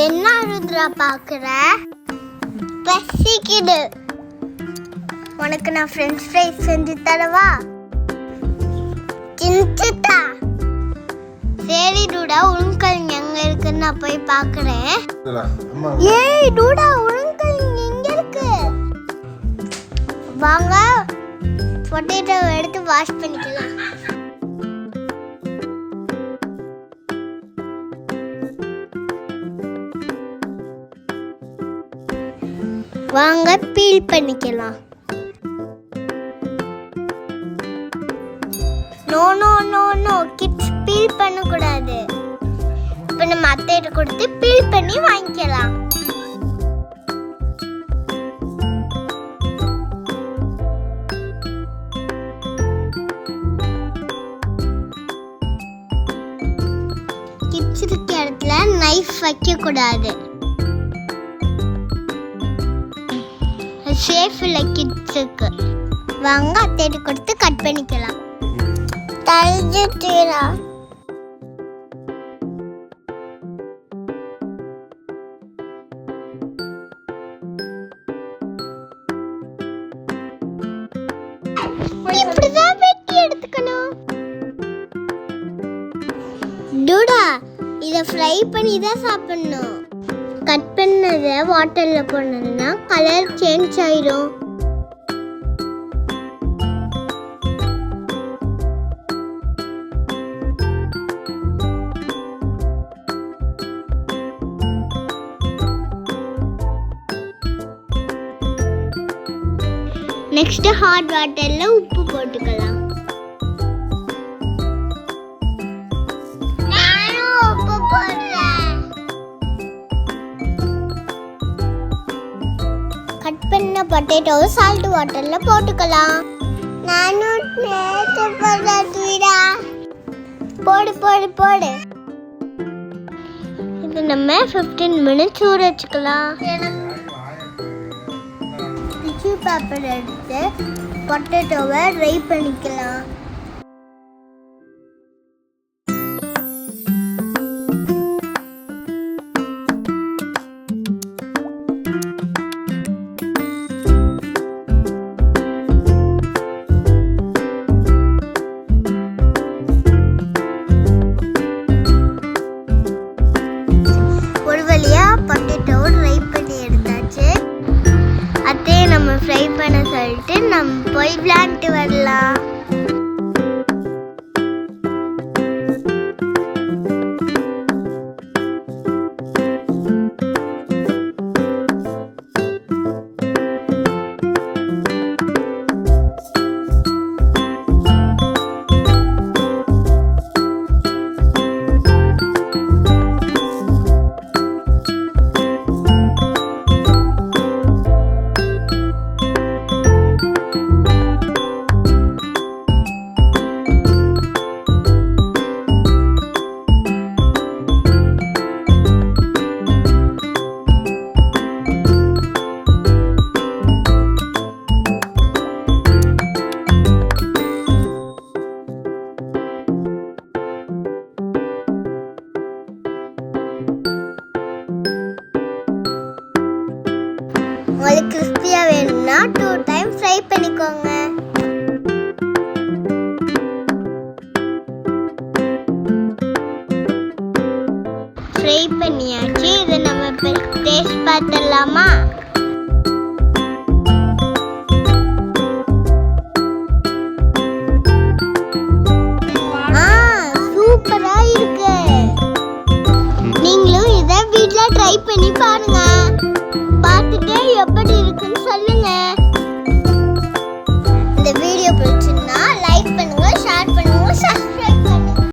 என்ன ருத்ரா பாக்குற? பசிக்குது. உனக்கு நான் ஃப்ரெஞ்ச் ஃப்ரைஸ் செஞ்சு தரவா? சின்சிட்டா. சரி டூடா, உருளைக்கிழங்கு எங்க இருக்குன்னு நான் போய் பாக்குறேன். ஏய் டூடா, உருளைக்கிழங்கு எங்க இருக்கு? வாங்க பொட்டேட்டோ எடுத்து வாஷ் பண்ணிக்கலாம். வாங்க பீல் பண்ணிக்கலாம். No no no no, kids feel பண்ண கூடாது. இப்போ நம்ம அத்தையிட்ட கொடுத்து பீல் பண்ணி வாங்கிக்கலாம். கிட்ஸ் இருக்க இடத்துல நைஃப் வைக்க கூடாது. சேஃப் இல்ல கிட்ஸுக்கு. வாங்க அத்தையிட்ட கொடுத்து கட் பண்ணிக்கலாம். தள்ளிட்டீரா. இப்படிதான் வெட்டி எடுத்துக்கணும். டூடா, இத ஃப்ரை பண்ணி தான் சாப்பிடணும். கட் பண்ணதை வாட்டர்ல போனோம்னா கலர் சேஞ்ச் ஆயிடும். நெக்ஸ்ட் ஹாட் வாட்டர்ல உப்பு போட்டுக்கலாம். கட் பண்ண பொட்டேட்டோவை சால்ட் வாட்டர்ல போட்டுக்கலாம். நானும் நேத்து போடுறா. போடு போடு போடு. இது நம்ம 15 மினிட்ஸ் ஊற வச்சுக்கலாம். டிஷ்யூ பேப்பர் எடுத்து பொட்டேட்டோவை ட்ரை பண்ணிக்கலாம். ஃப்ரை பண்ண சொல்லிட்டு நம்ம போய் விளையாண்டு வரலாம். உங்களுக்கு கிறிஸ்பியா வேணும்னா 2 டைம் ஃப்ரை பண்ணிக்கோங்க. ஃப்ரை பண்ணியாச்சு. இதை நம்ம டேஸ்ட் பார்த்துடலாமா? சூப்பரா இருக்கு. நீங்களும் இதை வீட்ல ட்ரை பண்ணி பாருங்க. பார்த்துட்டு எப்படி இருக்குன்னு சொல்லுங்க.